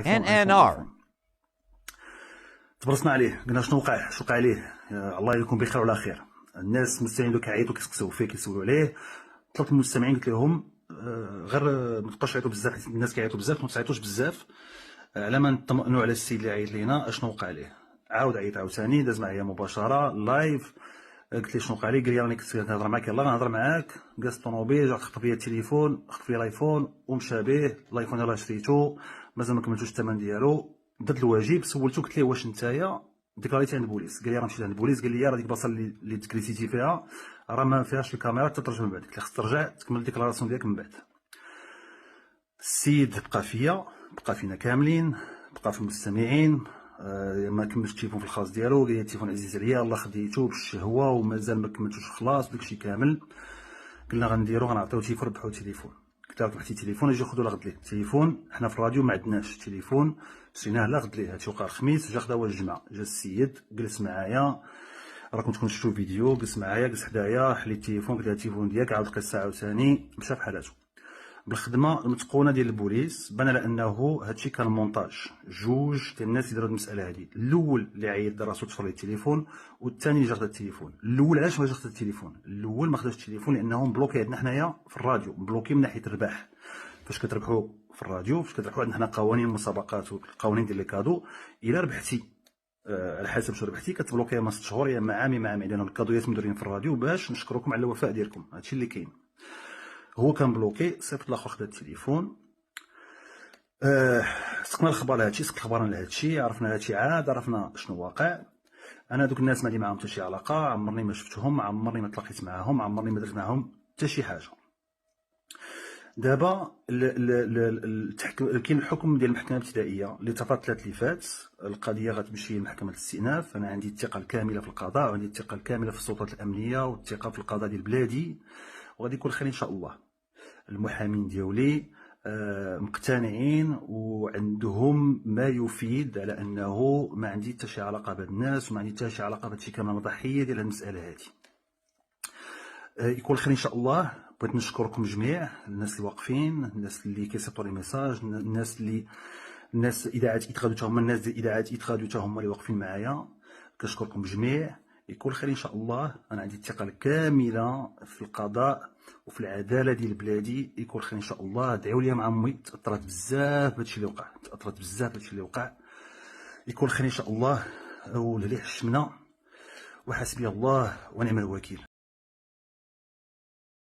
NNR. تبرصنا عليه، قلنا شنو وقع عليه. الله يكون بخير وعلى خير. الناس المستمعين دوك كيعيطوا كيسقسيو فيه كيسولوا عليه. طلبت المستمعين قلت لهم غير ما تبقاوش تعيطوا بزاف، حيت الناس كيعيطوا بزاف، ما تعيطوش بزاف على ما نطمئنوا على السيد اللي عيط لينا اشنو وقع عليه. عاود عيط عاوتاني، داز معايا مباشره لايف، قلت لي شنو وقع لي، قال لي راني كنت كنهضر معاك، يلاه غنهضر معاك. جالس الطوموبيل، جا خطف ليا التليفون، خطف لي الايفون ومشى به. الايفون راه شريتو مازال ما كملتوش الثمن ديالو. درت الواجب، سولتو قلت ليه واش نتايا ديكلاريتي عند البوليس؟ قال لي راه مشيت عند البوليس، قال لي راه ديك البلاصه اللي تكريتيتي فيها راه ما فيهاش الكاميرا تترجم من بعد. قلت له خصك ترجع تكمل الديكلاراسيون ديالك من بعد. السيد بقى فيا، بقى فينا كاملين، بقى في المستمعين. ما كملش التليفون في الخاص ديالو، قال لي التليفون عزيز عليا، الله خديتو بالشهوه ومازال ما كملتوش خلاص داكشي كامل. قلنا غنديرو غنعطيو تليفون، ربحو تليفون. قلت له ربحتي تليفون اجي خذوا لغد ليه التليفون، حنا في الراديو ما عندناش التليفون، شريناه لغد ليه. هادشي وقع الخميس، جا خدا هو الجمعه. جا السيد جلس معايا، راكم تكونوا شفتوا فيديو، جلس معايا، جلس حدايا، حليت التليفون، قلت له التليفون ديالك، عاود القصه عاوتاني، مشى في حالاتو. بالخدمه المتقونه ديال البوليس بان على انه هادشي كان مونتاج. جوج ديال الناس اللي داروا المساله هادي، الاول اللي عيط راسو تفر ليه التليفون، والثاني اللي جا خدا التليفون. الاول علاش ما جا خدا التليفون؟ الاول ما خداش التليفون لانه مبلوكي عندنا حنايا في الراديو، مبلوكي من ناحيه الرباح. فاش كتربحوا في الراديو، فاش كتربحوا عندنا حنا قوانين المسابقات والقوانين ديال لي كادو، الا ربحتي على حسب شنو ربحتي كتبلوكي يا اما 6 شهور يا اما عام يا اما عامين، لان الكادويات مديرين في الراديو باش نشكركم على الوفاء ديالكم. هادشي اللي كاين. هو كان بلوكي، صيفط الاخر خدا التليفون. سقنا الخبر لهادشي، سقت الخبر لهادشي، عرفنا هادشي عاد، عرفنا شنو واقع. انا دوك الناس ما عندي معاهم حتى شي علاقه، عمرني ما شفتهم، عمرني ما تلاقيت معاهم، عمرني ما درت معاهم حتى شي حاجه. دابا كاين الحكم ديال المحكمه الابتدائيه اللي تفاضل الثلاث اللي فات. القضيه غتمشي لمحكمه الاستئناف. انا عندي الثقه الكامله في القضاء، وعندي الثقه الكامله في السلطات الامنيه، والثقه في القضاء ديال بلادي، وغادي يكون خير ان شاء الله. المحامين ديالي مقتنعين وعندهم ما يفيد على انه ما عندي حتى شي علاقه بهاد الناس، وما عندي حتى شي علاقه بهادشي كامل، ضحيه ديال المساله هادي. يكون خير ان شاء الله. بغيت نشكركم جميع، الناس اللي واقفين، الناس اللي كيصيفطوا لي ميساج، الناس اذاعات ادغادو حتى هما، الناس ديال اذاعات ادغادو حتى هما اللي واقفين معايا. كنشكركم جميع. يكون خير ان شاء الله. انا عندي الثقه الكامله في القضاء وفي العداله ديال بلادي. يكون خير ان شاء الله. دعيو لي مع امي، تاثرت بزاف بهادشي اللي وقع، تاثرت بزاف بهادشي اللي وقع. يكون خير ان شاء الله. ولهلي حشمنا، وحسبي الله ونعم الوكيل.